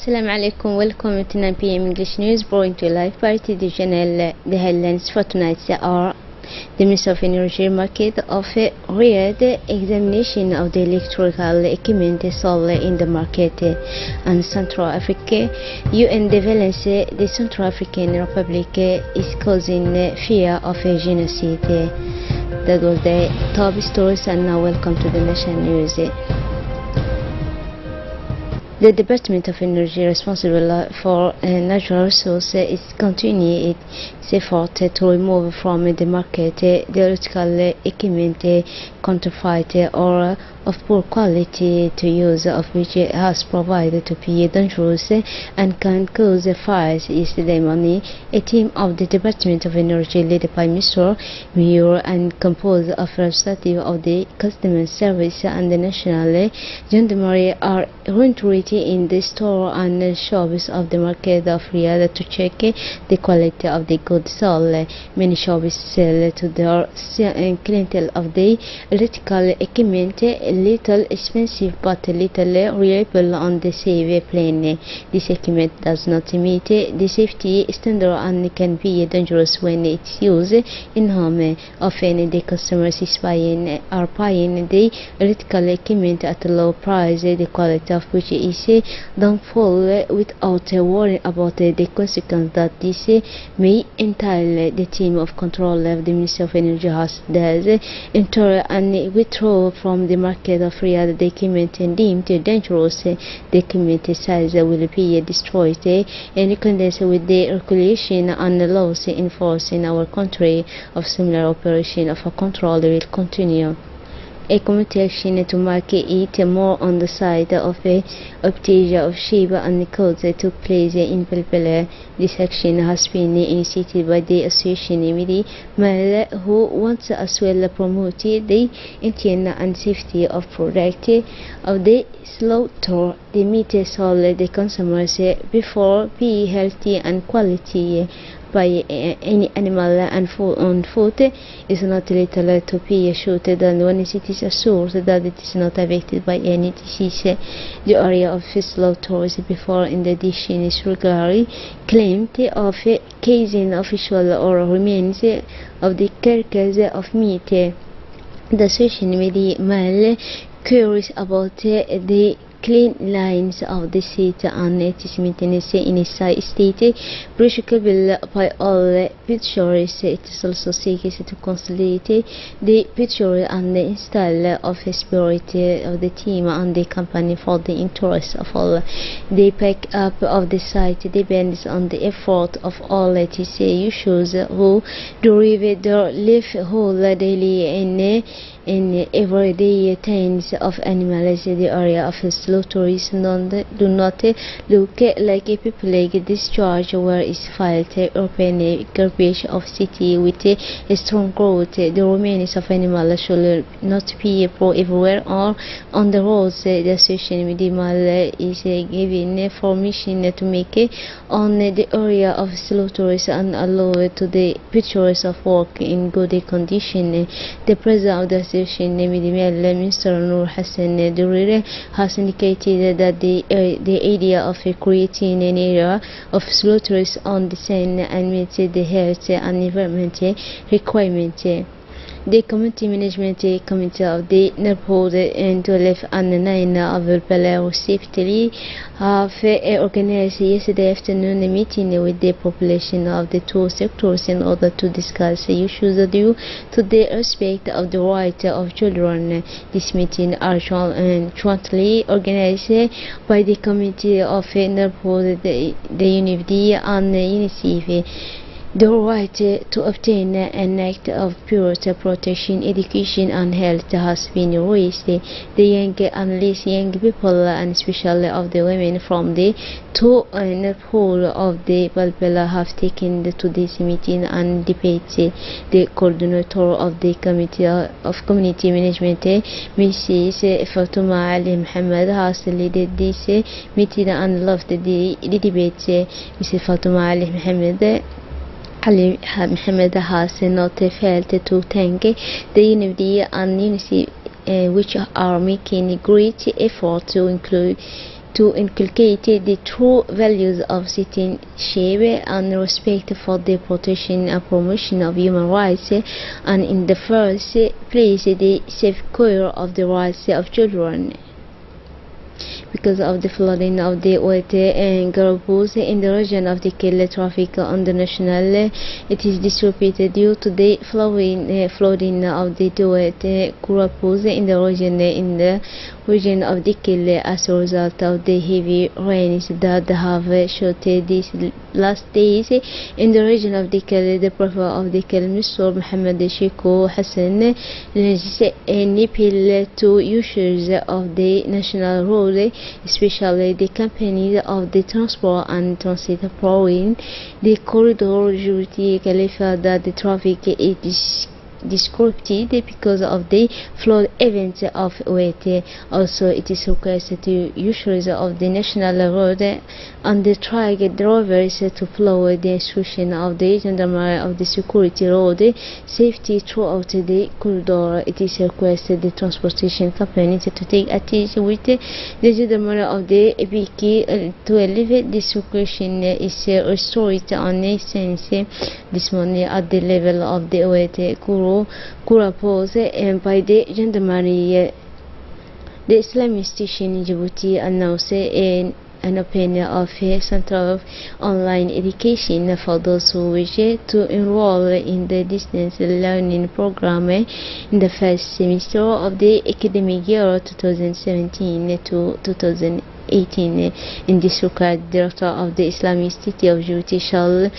Assalamu alaikum, welcome to 9 p.m. English News, brought to live by Rtd Channel. The headlines for tonight are: the Minister of Energy Market of Riyadh, examination of the electrical equipment sold in the market, and Central Africa, UN develops the Central African Republic is causing fear of a genocide. That was the top stories, and now welcome to the national news. The Department of Energy, responsible for natural resources, is continuing its effort to remove from the market the electrical equipment counterfeit or of poor quality to use, of which it has provided to be dangerous and can cause fires. Yesterday morning, a team of the Department of Energy, led by Mr. Mayor and composed of representatives of the Customer Service and the National Gendarmerie, are entering in the store and shops of the market of Riyadh to check the quality of the goods sold. Many shops sell to their clientele of the electrical equipment, little expensive but little reliable on the safe plane. This equipment does not meet the safety standard and can be dangerous when it's used in home. Often the customers are buying the electrical equipment at a low price, the quality of which is downfall, without worrying about the consequence that this may entail. The team of control of the Ministry of Energy has thus enter and withdraw from the market of Riyadh the equipment deemed dangerous. The equipment size will be destroyed in accordance with the regulation and laws enforced in our country. Of similar operation of control will continue. A committee action to mark it more on the side of the Optasia of Sheba and the codes took place in Pelpele. This action has been initiated by the association Emily Mal, who wants as well promote the intent and safety of product of the slaughter. The meat sold the consumers before be healthy and quality by any animal and on foot is not little to be assured, and when it is assured that it is not affected by any disease. The area of slaughters before in the addition is regularly claimed of casing official or remains of the carcass of meat. The association with the male curious about the clean lines of the seat and its maintenance in its state practicable by all pictures. It also seeks to consolidate the picture and the style of the spirit of the team and the company for the interest of all. The pick up of the site depends on the effort of all its users who derive their livelihood daily in everyday tens of animals. The area of slaughters do not look like a public discharge where is filed open garbage of city with a strong growth. The remains of animals should not be everywhere or on the roads. The association with the mall is given permission to make on the area of slaughters and allow to the pictures of work in good condition. The president of the association, Mr. Nur Hassan Durire, has indicated that the idea of creating an area of slaughters on the scene and meets the health and environment requirements. The Community Management Committee of the neighborhood in 12 and 9 of Pelpele safely have organized yesterday afternoon a meeting with the population of the two sectors in order to discuss issues due to the respect of the rights of children. This meeting is jointly organized by the Committee of Neighborhood, the UNIFD and UNICEF. The right to obtain an act of pure protection, education and health has been raised. The young and less young people, and especially of the women from the two neighborhood of the Pelpele, have taken to this meeting and debates. The coordinator of the Committee of Community Management, Mrs. Fatuma Ali Muhammad, has led this meeting and loved the debates. Mrs. Fatuma Ali Muhammad has not failed to thank the UNIFD and UNICEF, which are making great effort to to inculcate the true values of citizenship and respect for the protection and promotion of human rights, and in the first place the safeguard of the rights of children. Because of the flooding of the water and garbus in the region of the Kelle traffic on the national, it is disrupted due to the flooding of the water garbus in the region of the Kelle as a result of the heavy rains that have shot these last days in the region of the Kelle. The Prophet of the Kelle, Mr. Muhammad Sheikh Hassan, an appeal to users of the national road, especially the companies of the transport and transit following the corridor Djibouti Khalifa, that the traffic is disrupted because of the flood events of water. Also, it is requested to users of the national road and the truck drivers to follow the instruction of the gendarmerie of the security road safety throughout the corridor. It is requested the transportation companies to take advantage with the gendarmerie of the BK 12. This situation is restored on since this morning at the level of the water Kurapose and by the gendarmerie. The Islamic station in Djibouti announced an opening of a center of online education for those who wish to enroll in the distance learning program in the first semester of the academic year 2017 to 2018. In this regard, the director of the Islamic City of Djibouti shall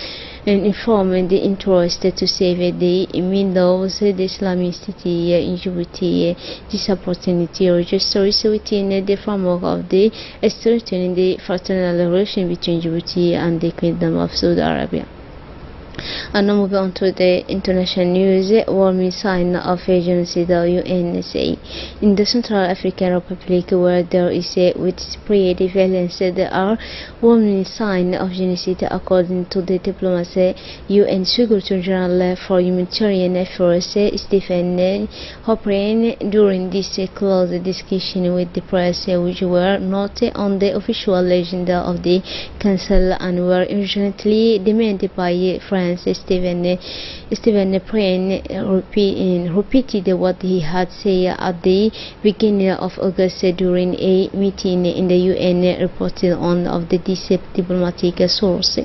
inform the interested to save the windows the Islamic City in Djibouti. This opportunity registers within the framework of the strengthening the fraternal relation between Djibouti and the Kingdom of Saudi Arabia. And now moving on to the international news. Warming sign of genocide, the USA. In the Central African Republic, where there is a widespread violence, there are warming signs of genocide according to the diplomat. UN Secretary General for Humanitarian Affairs Stephen Hopper during this close discussion with the press, which were not on the official agenda of the Council and were urgently demanded by France. Stephen Preen repeated what he had said at the beginning of August during a meeting in the UN, reported on of the diplomatic source.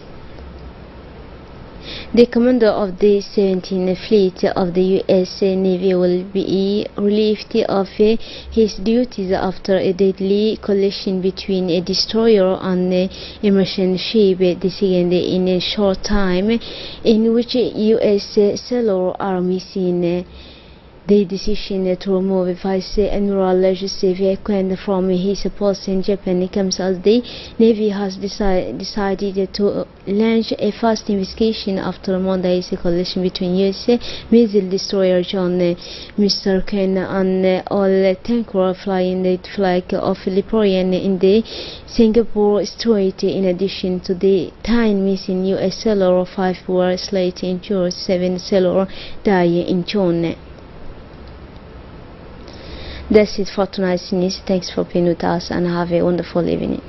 The commander of the 17th Fleet of the U.S. Navy will be relieved of his duties after a deadly collision between a destroyer and a merchant ship, the second in a short time, in which U.S. sailors are missing. The decision to remove Vice Admiral Joseph Kwen from his post in Japan comes as the Navy has decided to launch a fast investigation after Monday's collision between U.S. missile destroyer John Mr. Kwen and all tanker flying the flag of Liberian in the Singapore Strait. In addition to the 10 missing U.S. sailors, 5 were slightly injured, 7 sailors died in June. That's it for tonight's news. Thanks for being with us and have a wonderful evening.